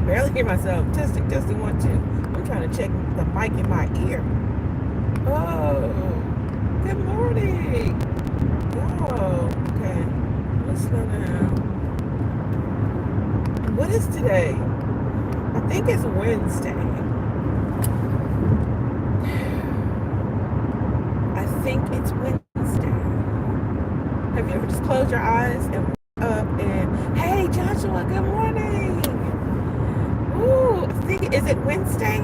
barely hear myself. Testing, testing, 1, 2. I'm trying to check the mic in my ear. Oh, good morning. Oh, okay. Let's slow down. What is today? I think it's Wednesday. I think it's Wednesday. Have you ever just closed your eyes and woke up and, hey, Joshua, good morning. Ooh, I think, is it Wednesday?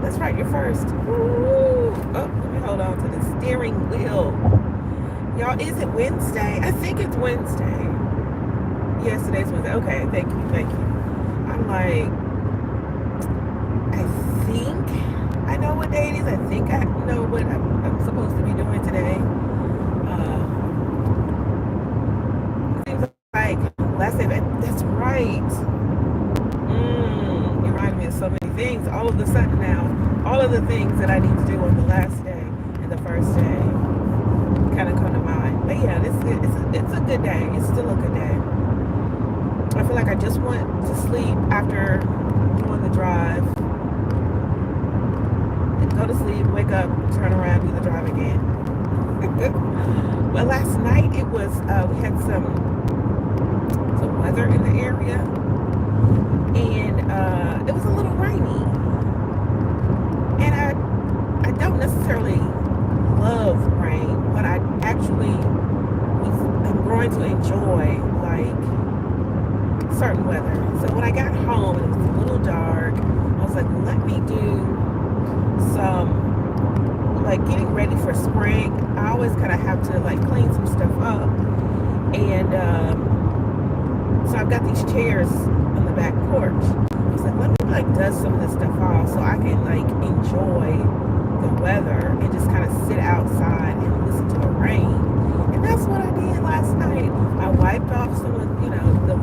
That's right, you're first. Ooh. Oh, let me hold on to the steering wheel. Y'all, is it Wednesday? I think it's Wednesday. Yes, today's Wednesday. Okay, thank you, thank you. I'm like, I think I know what day it is. I think I know what I'm supposed to be doing today. Seems like last day, that's right. You remind me of so many things. All of a sudden now, all of the things that I need to do on the last day and the first day kind of come to mind. But yeah, it's a good day. It's still a good day. I feel like I just went to sleep after doing the drive. Go to sleep, wake up, turn around, do the drive again. But last night it was, we had some weather in the area, and it was a little rainy. And I don't necessarily love rain, but I actually am growing to enjoy like certain weather. So when I got home, it was a little dark. I was like, let me do some like getting ready for spring. I always kind of have to like clean some stuff up, and so I've got these chairs on the back porch. I was like, let me like dust some of this stuff off so I can like enjoy the weather and just kind of sit outside and listen to the rain. And that's what I did last night. I wiped off some of, the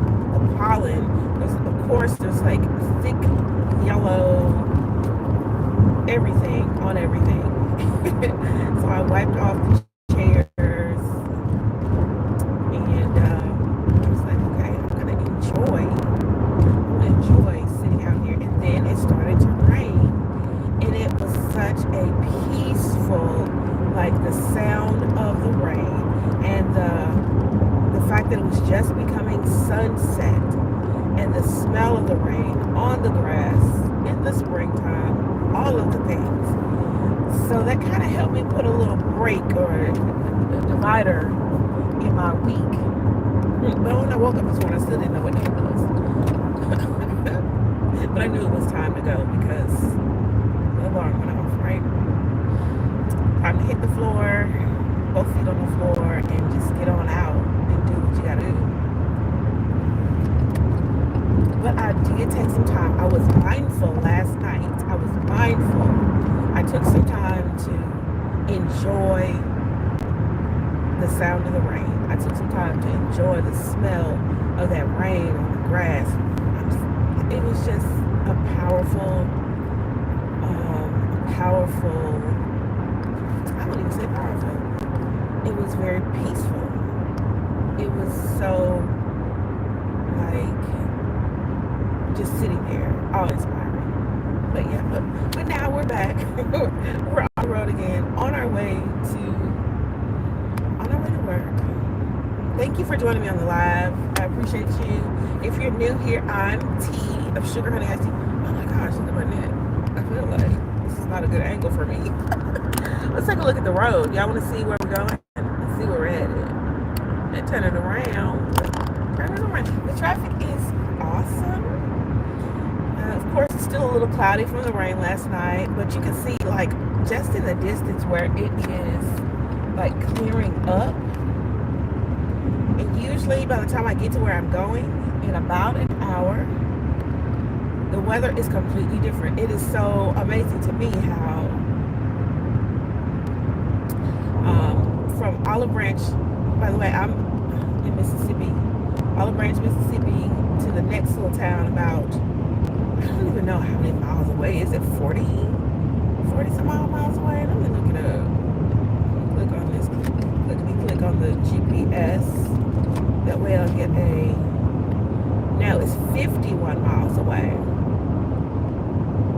pollen. Of course, there's like thick yellow everything on everything. So I wiped off the chairs, and I was like, okay, I'm gonna enjoy sitting out here. And then it started to rain, and it was such a peaceful, like the sound of the rain and the fact that it was just becoming sunset, and the smell of the rain on the grass in the springtime, all of the things. So that kind of helped me put a little break or a divider in my week. But when I woke up this morning, I still didn't know what day it was. But I knew it was time to go because the alarm went off, right? Time to hit the floor, both feet on the floor, and just get on out and do what you gotta do. But I did take some time. I was mindful last night. I was mindful. I took some time to enjoy the sound of the rain. I took some time to enjoy the smell of that rain on the grass. It was just a powerful, I wouldn't even say powerful. It was very peaceful. It was so, like, just sitting there, all inspiring. But yeah, but now we're back. We're on the road again, on our way to work. Thank you for joining me on the live. I appreciate you. If you're new here, I'm T of Sugar Honey Iced Tea. Oh my gosh, look at my neck. I feel like this is not a good angle for me. Let's take a look at the road. Y'all want to see where we're going? Let's see where we're headed. And turn it around. The traffic is awesome. Of course, it's still a little cloudy from the rain last night, but you can see, like, just in the distance where it is, like, clearing up. And usually, by the time I get to where I'm going, in about an hour, the weather is completely different. It is so amazing to me how, from Olive Branch, by the way, I'm in Mississippi, Olive Branch, Mississippi, to the next little town about, I don't even know how many miles away. Is it 40 some miles away? Let me look it up. Click on this. Click on the GPS. That way I'll get a, no, it's 51 miles away.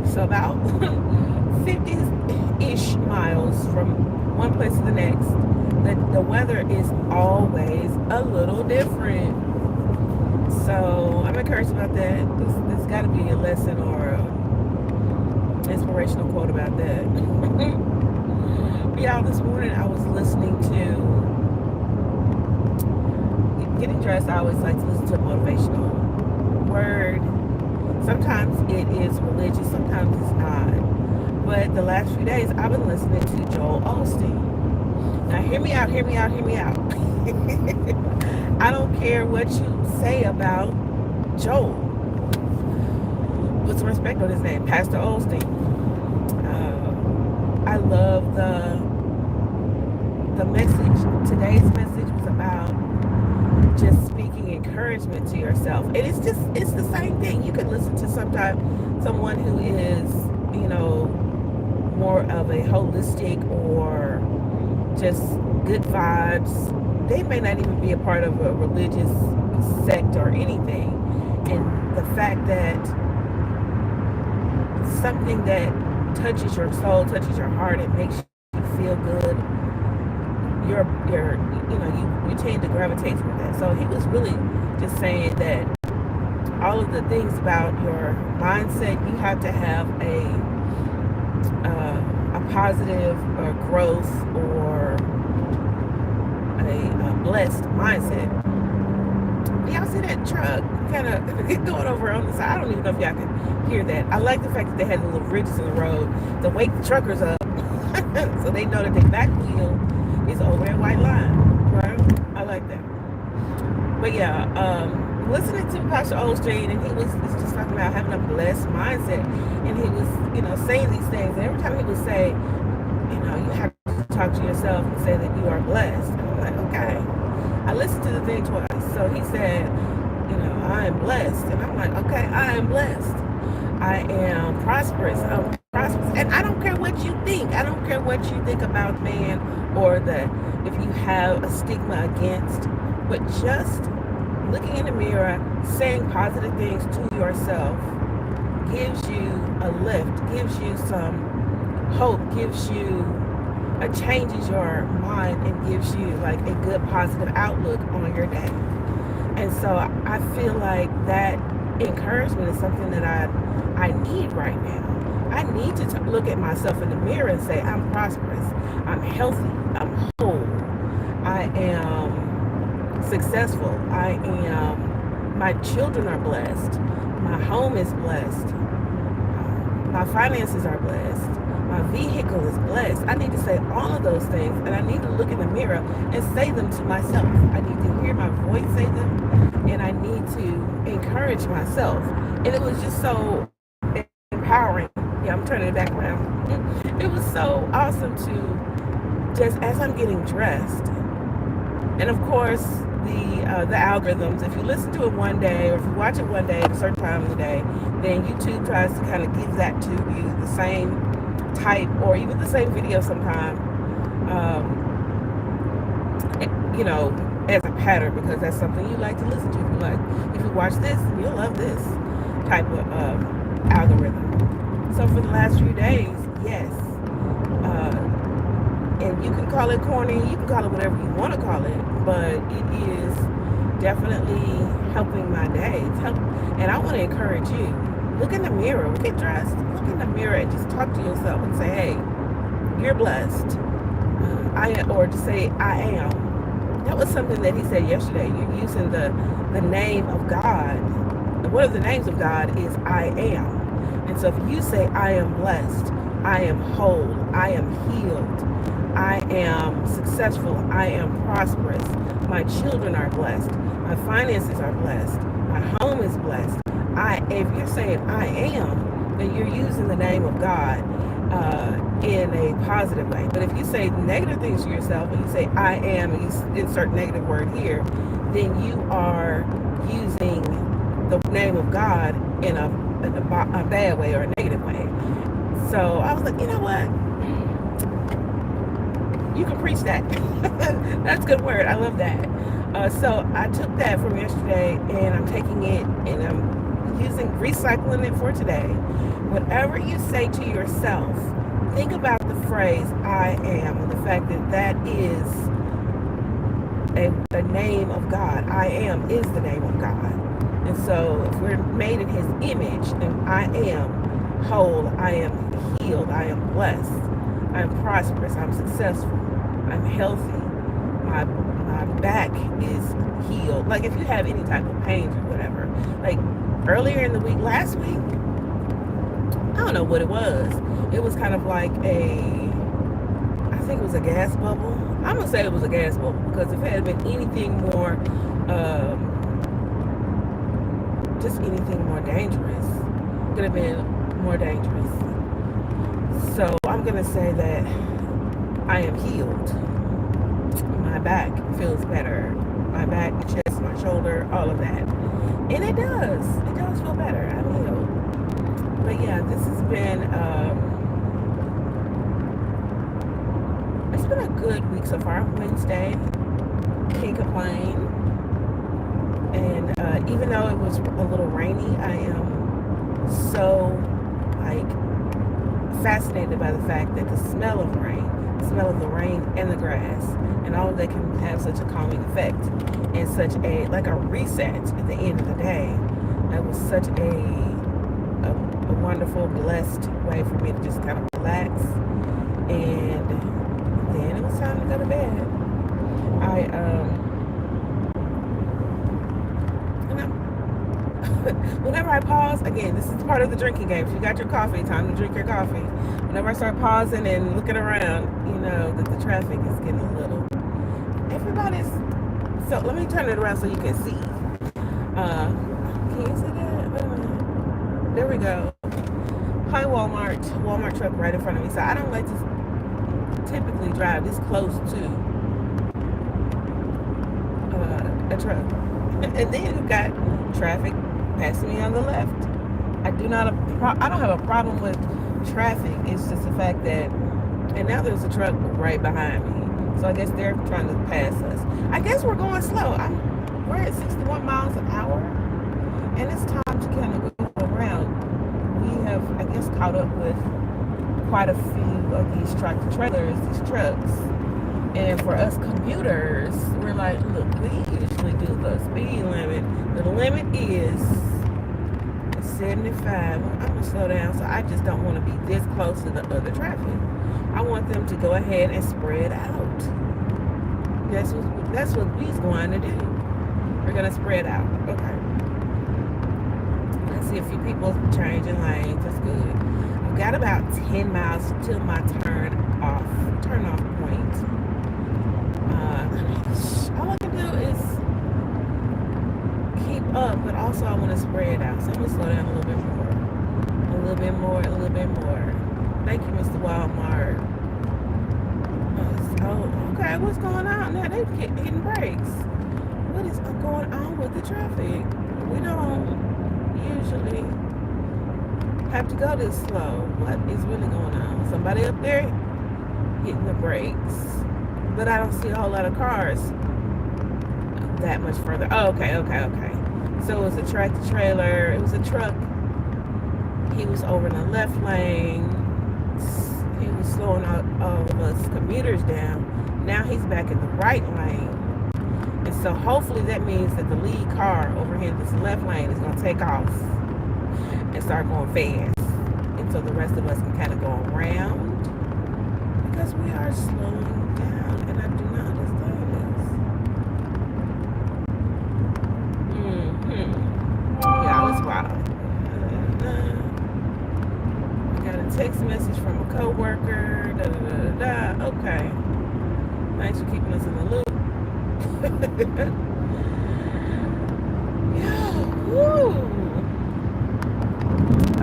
So about 50-ish miles from one place to the next. The weather is always a little different. So I'm encouraged about that. There's got to be a lesson or an inspirational quote about that. Yeah, this morning I was listening to, getting dressed, I always like to listen to a motivational word. Sometimes it is religious, sometimes it's not. But the last few days I've been listening to Joel Osteen. Now hear me out, hear me out, hear me out. I don't care what you say about Joel. Put some respect on his name, Pastor Osteen. I love the message. Today's message was about just speaking encouragement to yourself. And it's the same thing. You could listen to someone who is, more of a holistic or just good vibes. They may not even be a part of a religious sect or anything. And the fact that something that touches your soul, touches your heart, it makes you feel good, you tend to gravitate toward that. So he was really just saying that all of the things about your mindset, you have to have a positive growth or a blessed mindset. Y'all see that truck kind of going over on the side? I don't even know if y'all can hear that. I like the fact that they had the little ridges in the road to wake the truckers up so they know that their back wheel is over that white line, right? I like that. But yeah, listening to Pastor Osteen, and he was just talking about having a blessed mindset, and he was, saying these things, and every time he would say, you have to talk to yourself and say that you are blessed. And I'm like, okay. I listened to the thing twice. So he said, I am blessed. And I'm like, okay, I am blessed. I am prosperous. I'm prosperous. And I don't care what you think. I don't care what you think about man or if you have a stigma against, but just looking in the mirror, saying positive things to yourself gives you a lift, gives you some hope, changes your mind and gives you like a good positive outlook on your day. And so I feel like that encouragement is something that I need right now. I need to look at myself in the mirror and say, I'm prosperous, I'm healthy, I'm whole, I am successful, my children are blessed, my home is blessed, my finances are blessed, my vehicle is blessed. I need to say all of those things, and I need to look in the mirror and say them to myself. I need to hear my voice say them, and I need to encourage myself. And it was just so empowering. Yeah, I'm turning it back around. It was so awesome to just, as I'm getting dressed, and of course, the algorithms, if you listen to it one day or if you watch it one day at a certain time of the day, then YouTube tries to kind of give that to you the same type or even the same video sometime, as a pattern, because that's something you like to listen to. If you watch this, you'll love this type of algorithm. So for the last few days, yes, and you can call it corny, you can call it whatever you want to call it, but it is definitely helping my day. And I want to encourage you. Look in the mirror. Get dressed. Look in the mirror and just talk to yourself and say, hey, you're blessed. Or to say, I am. That was something that he said yesterday. You're using the name of God. One of the names of God is I am. And so if you say, I am blessed, I am whole, I am healed, I am successful, I am prosperous, my children are blessed, my finances are blessed, my home is blessed. If you're saying I am, then you're using the name of God in a positive way. But if you say negative things to yourself and you say I am and you insert negative word here, then you are using the name of God in a bad way or a negative way. So I was like, you know what? You can preach that. That's a good word. I love that. So I took that from yesterday and I'm taking it and I'm recycling it for today. Whatever you say to yourself, think about the phrase "I am" and the fact that that is the name of God. I am is the name of God. And so if we're made in his image, then I am whole, I am healed, I am blessed, I am prosperous, I'm successful, I'm healthy, my back is healed. Like if you have any type of pains or whatever, like earlier in the week, last week, I don't know what it was. It was kind of like I think it was a gas bubble. I'm gonna say it was a gas bubble because if it had been anything more, just anything more dangerous, it could have been more dangerous. So I'm gonna say that I am healed. My back feels better. My back, my chest, my shoulder, all of that. And it does. It does feel better. I'm healed. But yeah, this has been it's been a good week so far. Wednesday. Can't complain. And even though it was a little rainy, I am so fascinated by the fact that the smell of the rain and the grass and all of that can have such a calming effect and such a reset at the end of the day. That was such a wonderful, blessed way for me to just kind of relax. And then it was time to go to bed. Whenever I pause, again, this is part of the drinking game. If you got your coffee, time to drink your coffee. Whenever I start pausing and looking around, you know that the traffic is getting a little. So let me turn it around so you can see. Can you see that? Wait a minute. There we go. Hi, Walmart truck right in front of me. So I don't like to typically drive this close to a truck. And then you've got traffic passing me on the left. I don't have a problem with traffic. It's just the fact that, and now there's a truck right behind me. So I guess they're trying to pass us. I guess we're going slow. We're at 61 miles an hour, and it's time to kind of go around. We have, I guess, caught up with quite a few of these tractor trailers, these trucks. And for us commuters, we're like, look, we usually do the speed limit. The limit is 75. I'm going to slow down, so I just don't want to be this close to the other traffic. I want them to go ahead and spread out. That's what we's going to do. We're going to spread out. Okay. I see a few people changing lanes. That's good. I've got about 10 miles till my turn off point. All I can do is keep up, but also I want to spread out. So I'm going to slow down a little bit more. A little bit more, a little bit more. Thank you, Mr. Walmart. Oh, okay, what's going on now? They're hitting brakes. What is going on with the traffic? We don't usually have to go this slow. What is really going on? Somebody up there hitting the brakes. But I don't see a whole lot of cars that much further. Oh, okay. So it was a tractor trailer. It was a truck. He was over in the left lane. He was slowing all of us commuters down. Now he's back in the right lane. And so hopefully that means that the lead car over here in this left lane is going to take off and start going fast. And so the rest of us can kind of go around because we are slowing down. And I do not understand this. Yeah, it's wild. I got a text message from a coworker. Okay. Thanks for keeping us in the loop. Yeah. Woo.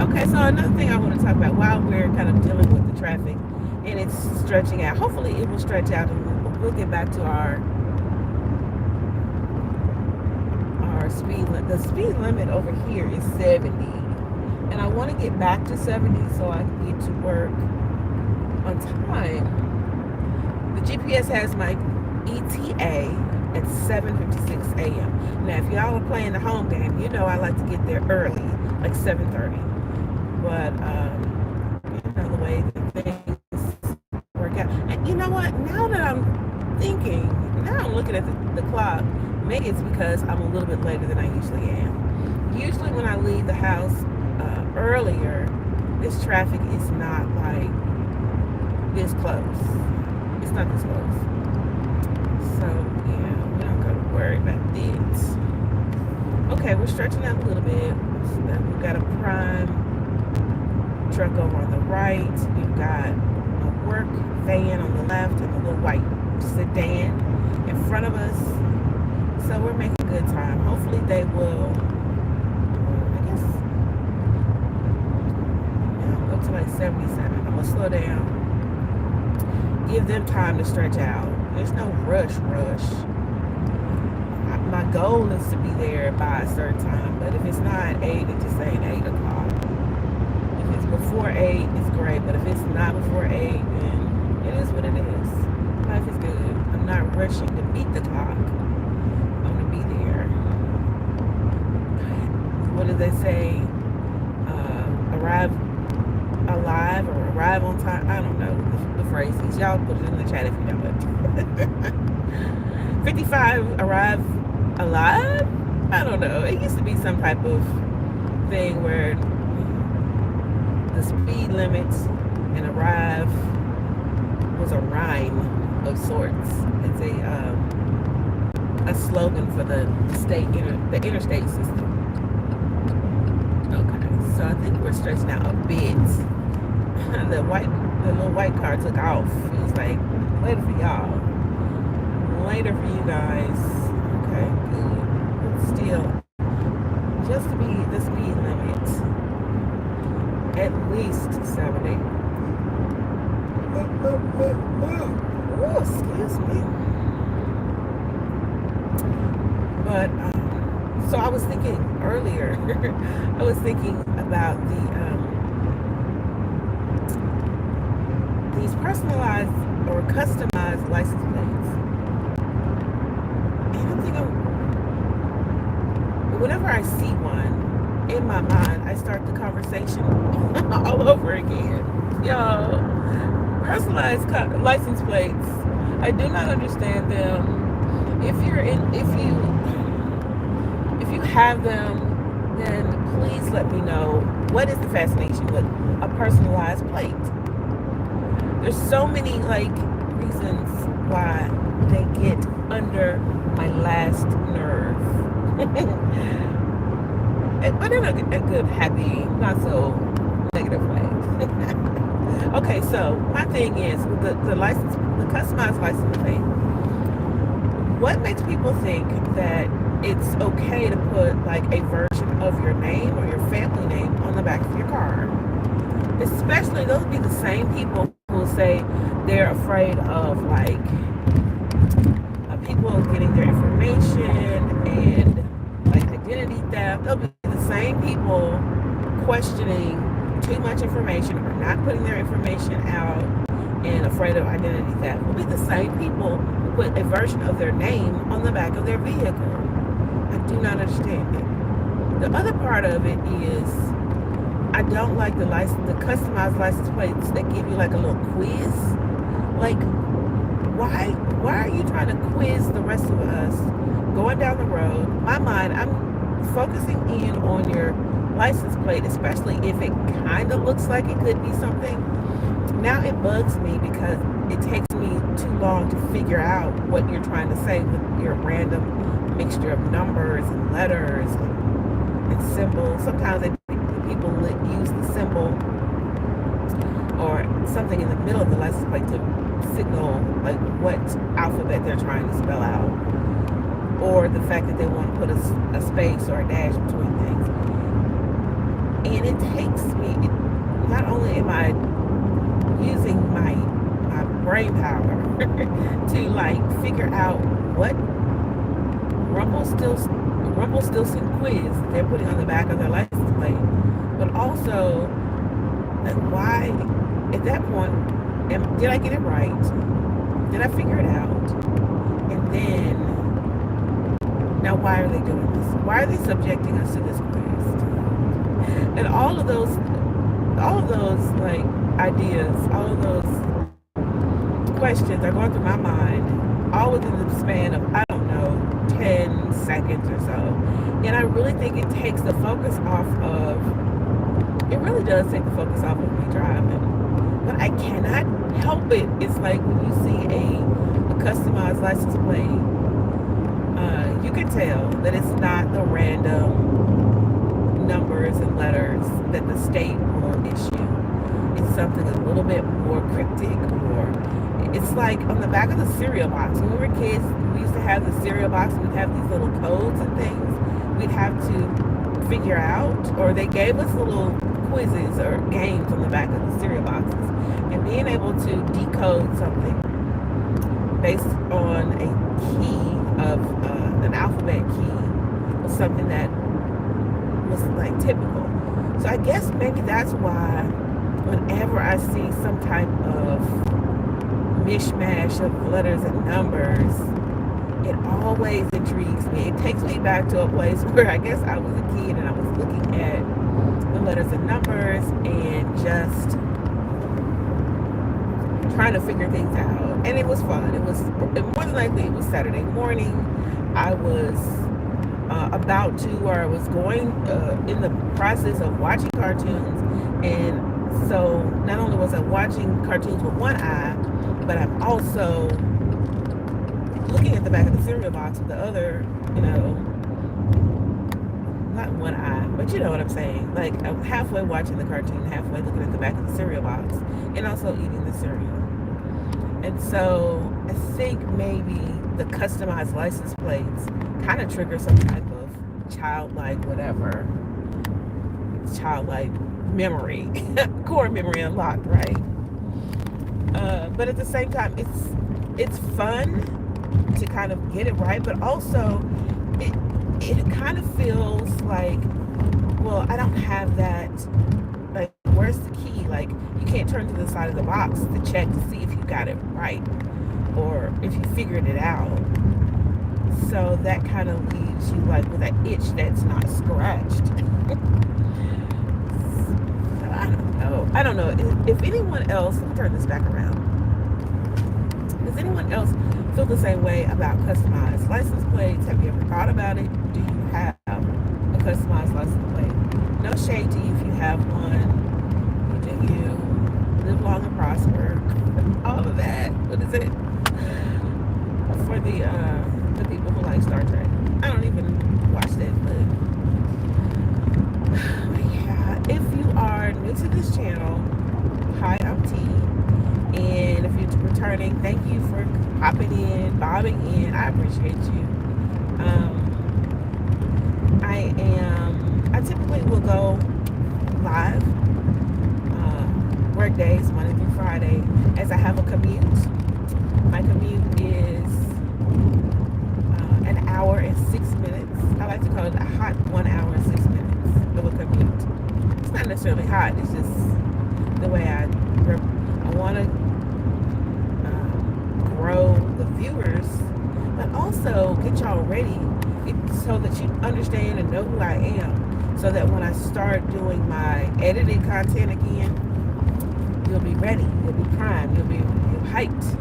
Okay, so another thing I want to talk about while we're kind of dealing with the traffic and it's stretching out. Hopefully it will stretch out and we'll get back to our speed limit. The speed limit over here is 70. And I want to get back to 70 so I can get to work on time. The GPS has my ETA at 7:56 a.m. Now, if y'all are playing the home game, you know I like to get there early, like 7:30. But the way that things work out. And you know what? Now that I'm thinking, now I'm looking at the clock. Maybe it's because I'm a little bit later than I usually am. Usually, when I leave the house earlier, this traffic is not like this close. It's not this close. So yeah, we don't got to worry about it. Okay, we're stretching out a little bit. So we've got a prime truck over on the right. We've got a work van on the left and a little white sedan in front of us. So we're making good time. Hopefully they will, I guess, up to like 77. I'm going to slow down. Give them time to stretch out. There's no rush. My goal is to be there by a certain time. But if it's not 8, it just ain't 8 o'clock. If it's before 8, it's great. But if it's not before 8, then it is what it is. Life is good. I'm not rushing to beat the clock. What do they say? Arrive alive or arrive on time? I don't know the phrases. Y'all put it in the chat if you know it. 55 arrive alive? I don't know. It used to be some type of thing where the speed limits and arrive was a rhyme of sorts. It's a slogan for the interstate system. Okay, so I think we're stretching out a bit. The little white car took off. It was like, later for y'all. Later for you guys. Okay, good. But still, just to be the speed limit, at least 70. Oh, excuse me. But, so I was thinking earlier, I was thinking about these personalized or customized license plates. And I'm thinking, whenever I see one, in my mind, I start the conversation all over again. Y'all, personalized license plates, I do not understand them. If you have them, then please let me know what is the fascination with a personalized plate. There's so many reasons why they get under my last nerve. But in a good, happy, not so negative way. Okay, so my thing is the customized license plate. What makes people think that it's okay to put a version of your name or your family name on the back of your car? Especially those will be the same people who will say they're afraid of people getting their information and identity theft. They'll be the same people questioning too much information or not putting their information out and afraid of identity theft. Will be the same people who put a version of their name on the back of their vehicle. I do not understand it. The other part of it is I don't like the customized license plates that give you a little quiz. Why are you trying to quiz the rest of us going down the road? My mind, I'm focusing in on your license plate, especially if it kind of looks like it could be something. Now it bugs me because it takes me too long to figure out what you're trying to say with your random mixture of numbers and letters and symbols. Sometimes people use the symbol or something in the middle of the license plate to signal what alphabet they're trying to spell out, or the fact that they want to put a space or a dash between things. And it takes me, not only am I using my brain power to figure out what Rumpelstiltskin quiz they're putting on the back of their license plate, but also why at that point did I get it right? Did I figure it out? And then Now, why are they doing this? Why are they subjecting us to this quest? And all of those like ideas, all of those questions are going through my mind, all within the span of, I don't know, 10 seconds or so. And I really think it takes the focus off of, it really does take the focus off of me driving. But I cannot help it. It's like when you see a customized license plate, you can tell that it's not the random numbers and letters that the state will issue. It's something a little bit more cryptic, or it's like on the back of the cereal box. When we were kids, we used to have the cereal box. We'd have these little codes and things we'd have to figure out, or they gave us little quizzes or games on the back of the cereal boxes. And being able to decode something based on a key of an alphabet key was something that was like typical. So I guess maybe that's why whenever I see some type of mishmash of letters and numbers, it always intrigues me. It takes me back to a place where I guess I was a kid and I was looking at the letters and numbers and just trying to figure things out. And it was fun. It was, more than likely, it was Saturday morning. I was about to, or I was going in the process of watching cartoons. And so not only was I watching cartoons with one eye, but I'm also looking at the back of the cereal box with the other, not one eye, but you know what I'm saying. Like, I'm halfway watching the cartoon, halfway looking at the back of the cereal box, and also eating the cereal. And so I think maybe the customized license plates kind of trigger some type of childlike whatever, childlike memory, core memory unlocked, right? But at the same time, it's fun to kind of get it right, but also it kind of feels like, well, I don't have that, like, where's the key? Like, you can't turn to the side of the box to check to see if you got it right or if you figured it out. So that kind of leaves you like with an itch that's not scratched. So I don't know if anyone else, let me turn this back around. Does anyone else feel the same way about customized license plates? Have you ever thought about it? Do you have a customized license plate? No shade to you if you have one. Do you live long and prosper? All of that. What is it? For the people who like Star Trek. I don't even watch that, but yeah. If you are new to this channel, hi, I'm T. And if you're returning, thank you for hopping in, bobbing in. I appreciate you. I typically will go live work days, Monday through Friday, as I have a commute. My commute is an hour and 6 minutes. I like to call it a hot 1 hour and 6 minutes of a commute. It's not necessarily hot, it's just the way I want to grow the viewers, but also get y'all ready so that you understand and know who I am, so that when I start doing my edited content again, you'll be ready, you'll be primed, you'll hyped.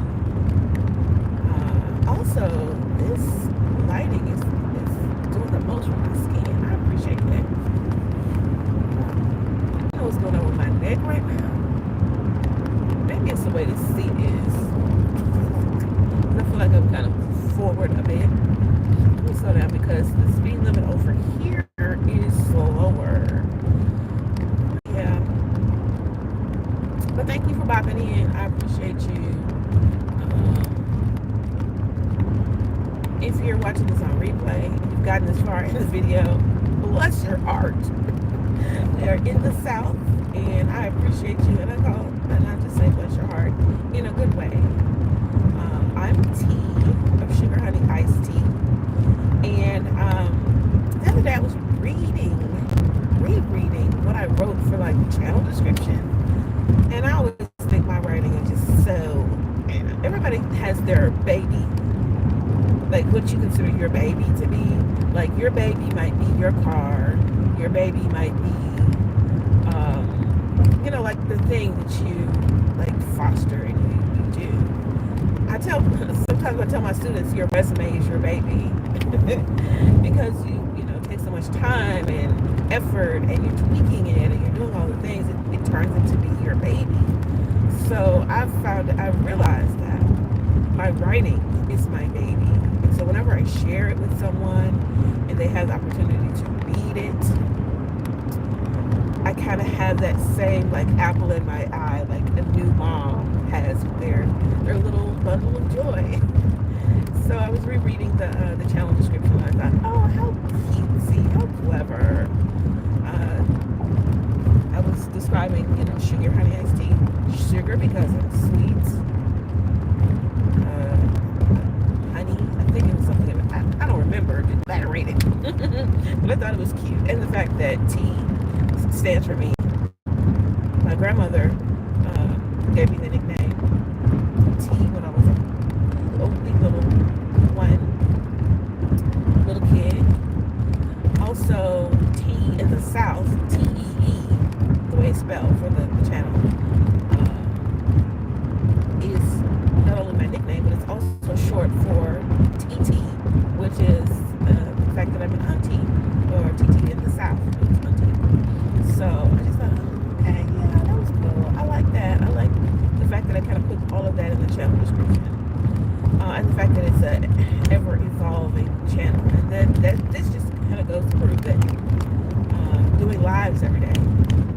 Also, this lighting is doing the most for my skin. I appreciate that. I don't know what's going on with my neck right now. Maybe it's the way the seat is. I feel like I'm kind of forward a bit. Let me slow down because the speed limit over here is slower. Yeah. But thank you for bopping in. I appreciate you. If you're watching this on replay, you've gotten this far in the video, bless your heart. They're in the South, and I appreciate you. And I just say bless your heart in a good way. I'm tea of sugar honey iced tea, and the other day I was rereading what I wrote for like the channel description, and I always think my writing is just so. Everybody has their baby, like what you consider your baby to be. Like your baby might be your car, your baby might be, like the thing that you like foster and you do. Sometimes I tell my students your resume is your baby because it takes so much time and effort and you're tweaking it and you're doing all the things. It turns into be your baby. So I realized that my writing is my baby. And so whenever I share it with someone and they have the opportunity to read it, I kind of have that same like apple in my eye, like a new mom has with their little bundle of joy. So I was rereading the challenge description and I thought, oh, how cutesy, how clever. I was describing, sugar, honey, iced tea. Sugar because it's sweet. Honey, I think it was something, I don't remember, just let her read it. But I thought it was cute. And the fact that tea stands for me. My grandmother gave me the nickname T when I was a little kid. Also, T in the South, T-E-E, the way it's spelled for the channel, is not only my nickname, but it's also short for TT, which is the fact that I'm an auntie, or TT in the South. So I just thought, okay, yeah, that was cool. I like that. I like the fact that I kind of put all of that in the channel description. And the fact that it's an ever-evolving channel. And then this just kind of goes to prove that doing lives every day,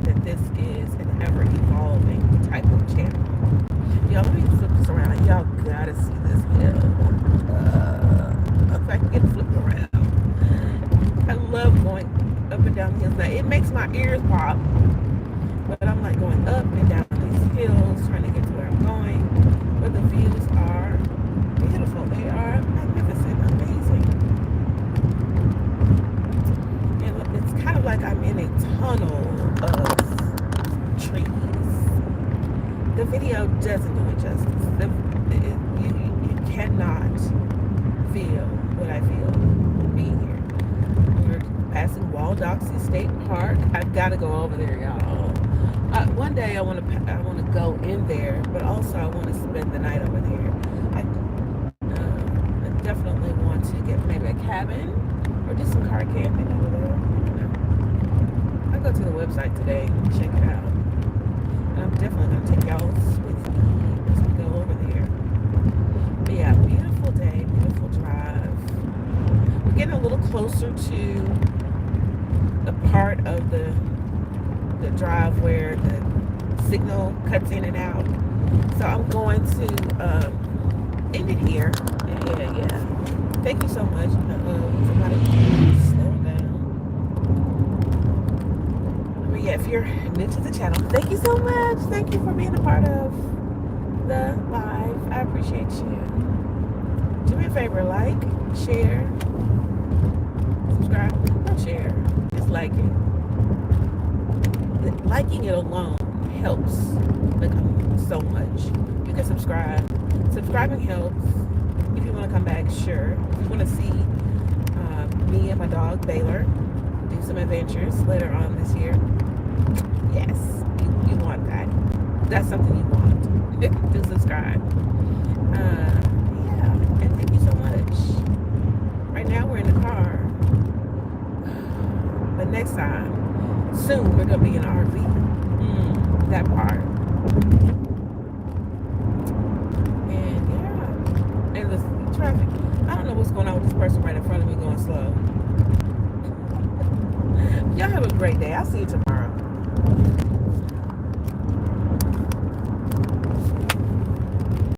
that this is an ever-evolving type of channel. Y'all, let me flip this around. Y'all gotta see this hill. If I can get it flipped around. I love going up and down the hills. Now, it makes my ears pop, but I'm like going up and down these hills, trying to get to where I'm going. But the views are beautiful. They are magnificent, amazing. And it's kind of like I'm in a tunnel of trees. The video doesn't do it justice. You cannot feel what I feel being here. We're passing Waldoxie State Park. I've got to go over there, y'all. One day I want to go in there, but also I want to spend the night over there. I definitely want to get maybe a cabin or just some car camping over there. I'll go to the website today and check it out. And I'm definitely going to take y'all with me as we go over there. But yeah, beautiful day, beautiful drive. We're getting a little closer to the part of the drive where the signal cuts in and out. So I'm going to end it here. Yeah. Thank you so much. Somebody slow down. But yeah, if you're new to the channel, thank you so much. Thank you for being a part of the live. I appreciate you. Do me a favor, like, share, subscribe. Not share, just like it. Liking it alone helps so much. You can subscribe. Subscribing helps. If you want to come back, sure. If you want to see me and my dog Baylor do some adventures later on this year, yes, you want that. That's something you want. Do subscribe. Yeah, and thank you so much. Right now we're in the car, but next time, soon we're gonna be in an RV. That part. And yeah, and the traffic. I don't know what's going on with this person right in front of me going slow. Y'all have a great day. I'll see you tomorrow.